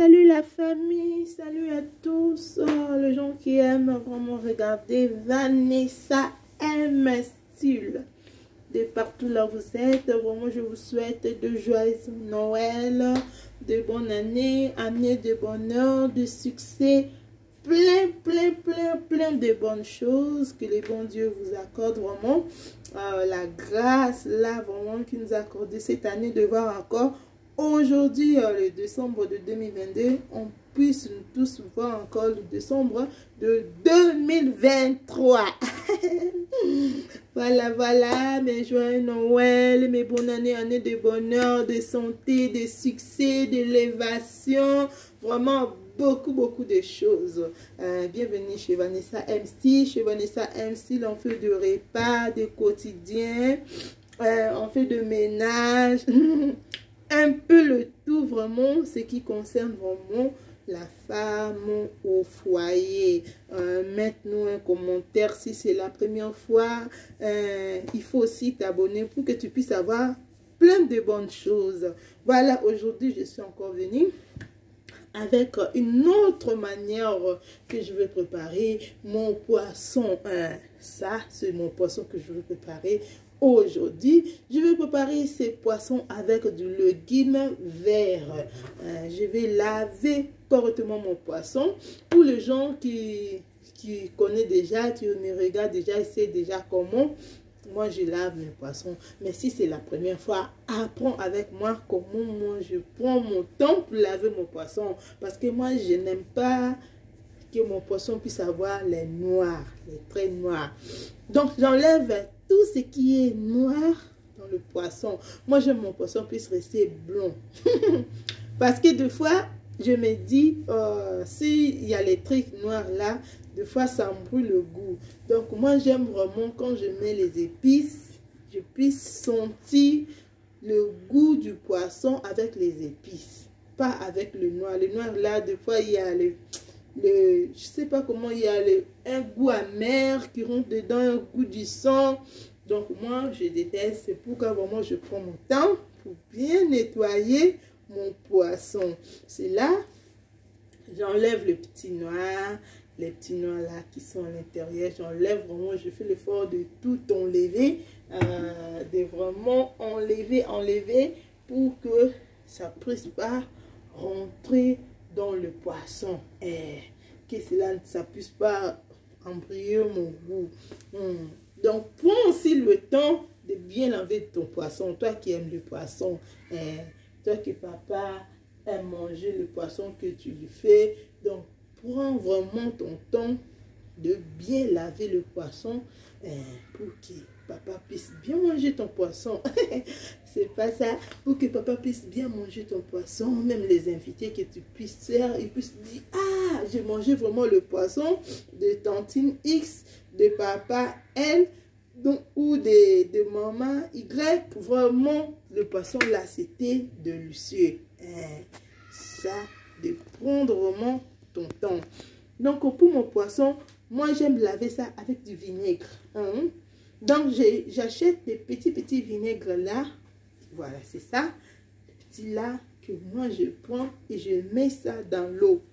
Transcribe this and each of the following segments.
Salut la famille, salut à tous, les gens qui aiment vraiment regarder Vanessa M Style. De partout là où vous êtes, vraiment je vous souhaite de joyeux Noël, de bonne année, année de bonheur, de succès, plein de bonnes choses, que le bon Dieu vous accorde vraiment la grâce là vraiment qu'il nous a accordé cette année de voir encore aujourd'hui le décembre de 2022, on puisse nous tous voir encore le décembre de 2023. Voilà, mes joyeux Noël, mes bonnes années, années de bonheur, de santé, de succès, d'élévation, vraiment beaucoup de choses. Bienvenue chez Vanessa M Style. Chez Vanessa M Style, on fait de repas, de quotidien, on fait de ménage, un peu le tout vraiment, ce qui concerne vraiment la femme au foyer. Mettez-nous un commentaire si c'est la première fois. Il faut aussi t'abonner pour que tu puisses avoir plein de bonnes choses. Voilà, aujourd'hui je suis encore venue avec une autre manière que je vais préparer mon poisson. Ça, c'est mon poisson que je vais préparer aujourd'hui. Je vais préparer ces poissons avec du légume vert. Je vais laver correctement mon poisson. Pour les gens qui connaissent déjà, qui me regardent déjà, ils savent déjà comment moi je lave mes poissons. Mais si c'est la première fois, apprends avec moi comment moi je prends mon temps pour laver mon poisson. Parce que moi je n'aime pas que mon poisson puisse avoir les noirs, les traits noirs. Donc j'enlève tout ce qui est noir dans le poisson. Moi j'aime mon poisson puisse rester blond. Parce que des fois je me dis, s'il y a les trucs noirs là, des fois ça me brûle le goût. Donc moi j'aime vraiment quand je mets les épices, je puisse sentir le goût du poisson avec les épices, pas avec le noir. Le noir là, des fois il y a je sais pas comment, il y a un goût amer qui rentre dedans, un goût du sang. Donc moi je déteste. C'est pourquoi vraiment je prends mon temps pour bien nettoyer mon poisson. C'est là, j'enlève le petit noir, les petits noirs là qui sont à l'intérieur. J'enlève vraiment, je fais l'effort de tout enlever, de vraiment enlever pour que ça ne puisse pas rentrer dans le poisson, et que cela ça puisse pas embryer mon goût. Donc prends aussi le temps de bien laver ton poisson, toi qui aimes le poisson, toi que papa aime manger le poisson que tu lui fais. Donc prends vraiment ton temps de bien laver le poisson pour que papa puisse bien manger ton poisson. C'est pas ça. Pour que papa puisse bien manger ton poisson, même les invités que tu puisses faire, ils puissent dire, ah, j'ai mangé vraiment le poisson de tantine X, de papa L, donc, ou de maman Y. Vraiment, le poisson là, c'était délicieux. Ça, de prendre vraiment ton temps. Donc, pour mon poisson, moi, j'aime laver ça avec du vinaigre. Donc, j'achète des petits vinaigres là. Voilà, c'est ça. Les petits là que moi, je prends et je mets ça dans l'eau.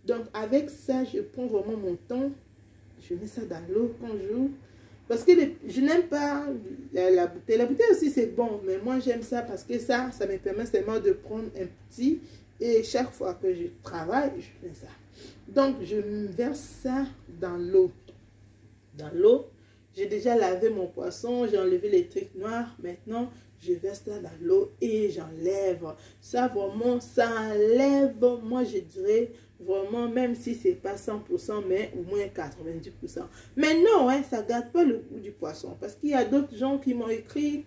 Donc, avec ça, je prends vraiment mon temps. Je mets ça dans l'eau quand je... Parce que je n'aime pas la bouteille. La bouteille aussi, c'est bon. Mais moi, j'aime ça parce que ça me permet seulement de prendre un petit... Et chaque fois que je travaille, je fais ça. Donc, je verse ça dans l'eau. Dans l'eau, j'ai déjà lavé mon poisson, j'ai enlevé les trucs noirs. Maintenant, je verse ça dans l'eau et j'enlève. Ça, vraiment, ça enlève, moi, je dirais, vraiment, même si ce n'est pas 100%, mais au moins 90%. Mais non, hein, ça ne gâte pas le goût du poisson. Parce qu'il y a d'autres gens qui m'ont écrit,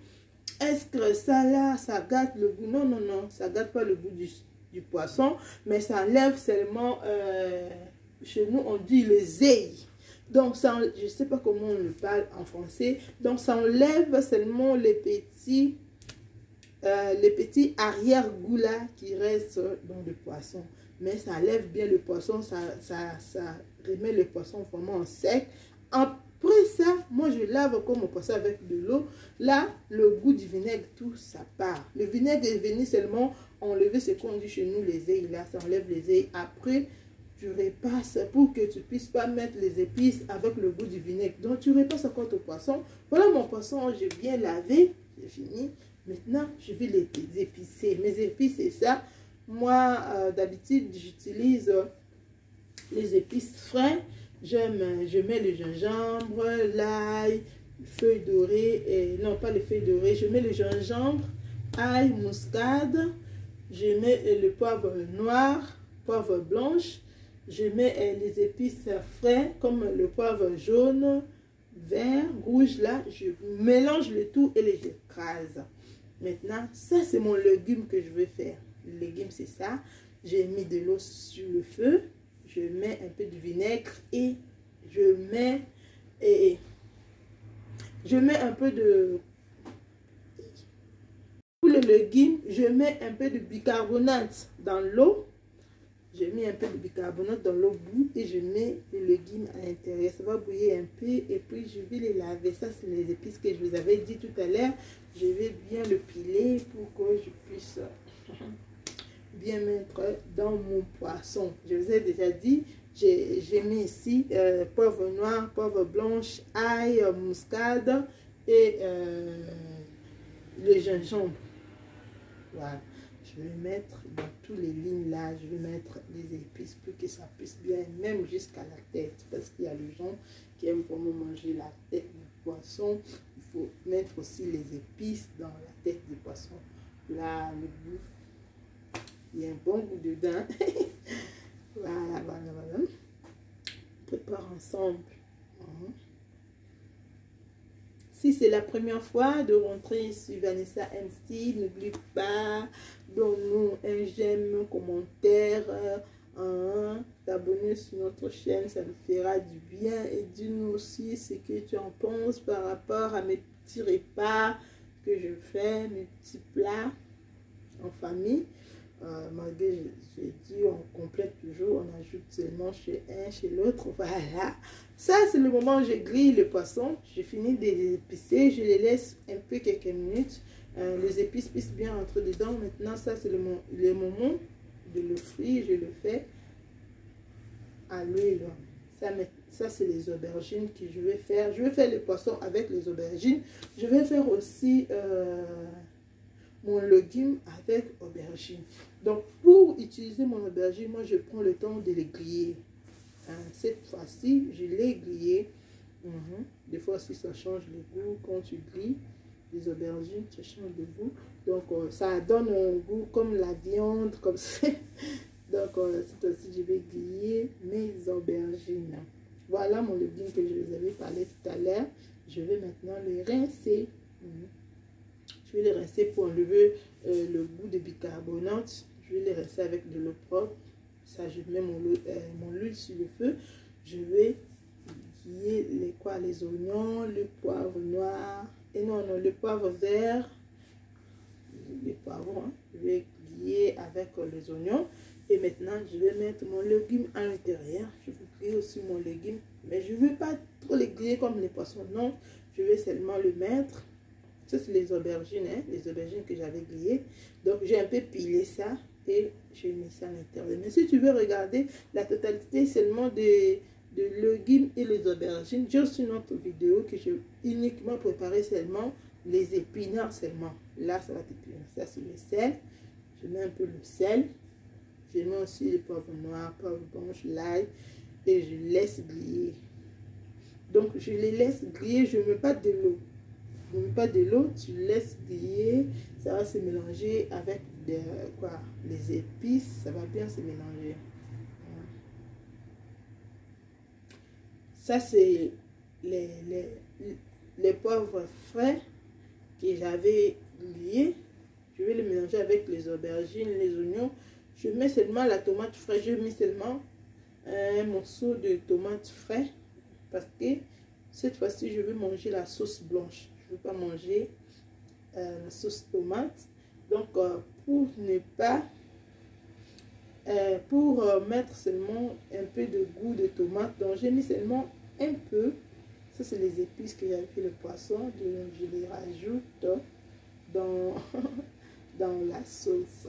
est-ce que ça là, ça gâte le goût? Non, ça ne gâte pas le goût du poisson, mais ça enlève seulement, chez nous on dit les ailes. Donc ça, je ne sais pas comment on le parle en français. Donc ça enlève seulement les petits arrière-goûts là qui restent dans le poisson. Mais ça enlève bien le poisson, ça remet le poisson vraiment en sec. Après ça, moi je lave comme mon poisson avec de l'eau. Là, le goût du vinaigre, tout ça part. Le vinaigre est venu seulement enlever ce qu'on dit chez nous, les ailes. Là, ça enlève les ailes. Après, tu repasses pour que tu ne puisses pas mettre les épices avec le goût du vinaigre. Donc, tu repasses encore ton poisson. Voilà mon poisson, j'ai bien lavé. J'ai fini. Maintenant, je vais les épicer. Mes épices, c'est ça. Moi, d'habitude, j'utilise les épices frais. Je mets le gingembre, l'ail, feuilles dorées. Non, pas les feuilles dorées. Je mets le gingembre, ail, muscade. Je mets le poivre noir, poivre blanche. Je mets les épices frais comme le poivre jaune, vert, rouge. Là, je mélange le tout et les écrase. Maintenant, ça c'est mon légume que je veux faire. Le légume c'est ça. J'ai mis de l'eau sur le feu. Je mets un peu de vinaigre et je mets un peu de... Pour le légume, je mets un peu de bicarbonate dans l'eau. J'ai mis un peu de bicarbonate dans l'eau bout et je mets le légume à l'intérieur. Ça va bouillir un peu et puis je vais les laver. Ça, c'est les épices que je vous avais dit tout à l'heure. Je vais bien le piler pour que je puisse bien mettre dans mon poisson. Je vous ai déjà dit, j'ai mis ici poivre noir, poivre blanche, ail, muscade et le gingembre. Voilà. Je vais mettre dans toutes les lignes là, je vais mettre les épices pour que ça puisse bien, même jusqu'à la tête. Parce qu'il y a les gens qui aiment vraiment manger la tête du poisson. Il faut mettre aussi les épices dans la tête du poisson. Là, le goût, il y a un bon goût dedans. Voilà. On prépare ensemble. Si c'est la première fois de rentrer sur Vanessa MC, n'oublie pas, donne-nous un j'aime, un commentaire, t'abonner sur notre chaîne, ça nous fera du bien. Et dis-nous aussi ce que tu en penses par rapport à mes petits repas que je fais, mes petits plats en famille. Malgré, j'ai dit, on complète toujours, on ajoute seulement chez un, chez l'autre. Voilà. Ça, c'est le moment où je grille le poisson. J'ai fini de les épicer. Je les laisse un peu quelques minutes. Les épices puissent bien entrer dedans. Maintenant, ça, c'est le moment de le frire. Je le fais à l'huile. Ça c'est les aubergines que je vais faire. Je vais faire le poisson avec les aubergines. Je vais faire aussi... mon légume avec aubergine. Donc, pour utiliser mon aubergine, moi, je prends le temps de les griller. Cette fois-ci, je l'ai grillé. Des fois aussi, ça change le goût. Quand tu grilles les aubergines, ça change de goût. Donc, ça donne un goût comme la viande, comme ça. Donc, cette fois-ci, je vais griller mes aubergines. Voilà mon légume que je vous avais parlé tout à l'heure. Je vais maintenant les rincer. Je vais les rincer pour enlever le goût de bicarbonate. Je vais les rincer avec de l'eau propre. Ça, je mets mon huile sur le feu. Je vais griller les oignons, le poivre noir. Et non, le poivre vert. Les poivrons. Hein. Je vais griller avec les oignons. Et maintenant, je vais mettre mon légume à l'intérieur. Je vais griller aussi mon légume. Mais je ne vais pas trop les griller comme les poissons. Non, je vais seulement le mettre. Ça, c'est les aubergines, hein, les aubergines que j'avais grillées. Donc, j'ai un peu pilé ça et j'ai mis ça à l'intérieur. Mais si tu veux regarder la totalité seulement de légumes et les aubergines, j'ai aussi une autre vidéo que j'ai uniquement préparé seulement les épinards seulement. Là, ça va être épinards. Ça, c'est le sel. Je mets un peu le sel. Je mets aussi le poivre noir, poivre blanche, l'ail et je laisse griller. Donc, je les laisse griller. Je ne mets pas de l'eau. Ne mets pas de l'eau, tu laisses griller, ça va se mélanger avec les épices, ça va bien se mélanger. Ça, c'est les poivres frais que j'avais grillés. Je vais les mélanger avec les aubergines, les oignons. Je mets seulement la tomate fraîche, je mets seulement un morceau de tomate frais parce que cette fois-ci, je vais manger la sauce blanche. Je ne veux pas manger la sauce tomate. Donc, pour ne pas... pour mettre seulement un peu de goût de tomate, donc j'ai mis seulement un peu. Ça, c'est les épices que j'avais fait le poisson. Donc, je les rajoute dans, dans la sauce.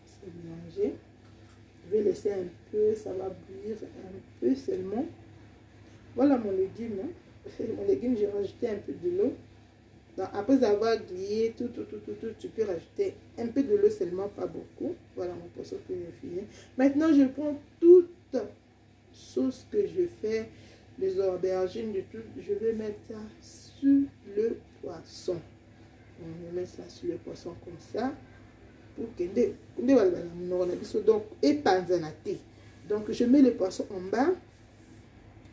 C'est mélangé. Je vais laisser un peu, ça va bouillir un peu seulement. Voilà mon légume. Mon légume, j'ai rajouté un peu de l'eau. Après avoir grillé tout, tu peux rajouter un peu de l'eau seulement, pas beaucoup. Voilà mon poisson que j'ai fini. Maintenant, je prends toute sauce que je fais, les aubergines, de tout. Je vais mettre ça sur le poisson. On va mettre ça sur le poisson comme ça. Pour que donc, et panzanate. Donc, je mets le poisson en bas.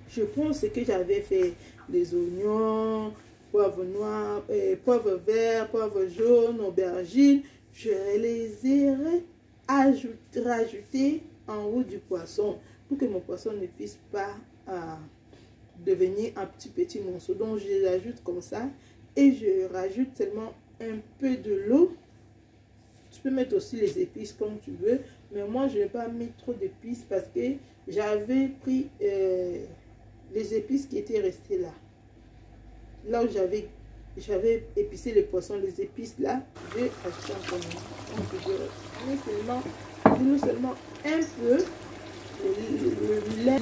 Je prends ce que j'avais fait, les oignons, poivre noir, poivre vert, poivre jaune, aubergine. Je les ai rajoutés en haut du poisson pour que mon poisson ne puisse pas devenir un petit morceau. Donc, je les ajoute comme ça et je rajoute seulement un peu de l'eau. Tu peux mettre aussi les épices comme tu veux, mais moi, je n'ai pas mis trop d'épices parce que j'avais pris les épices qui étaient restées là. Là où j'avais épicé le poisson, les épices là, j'ai ajouté encore seulement un peu le lait.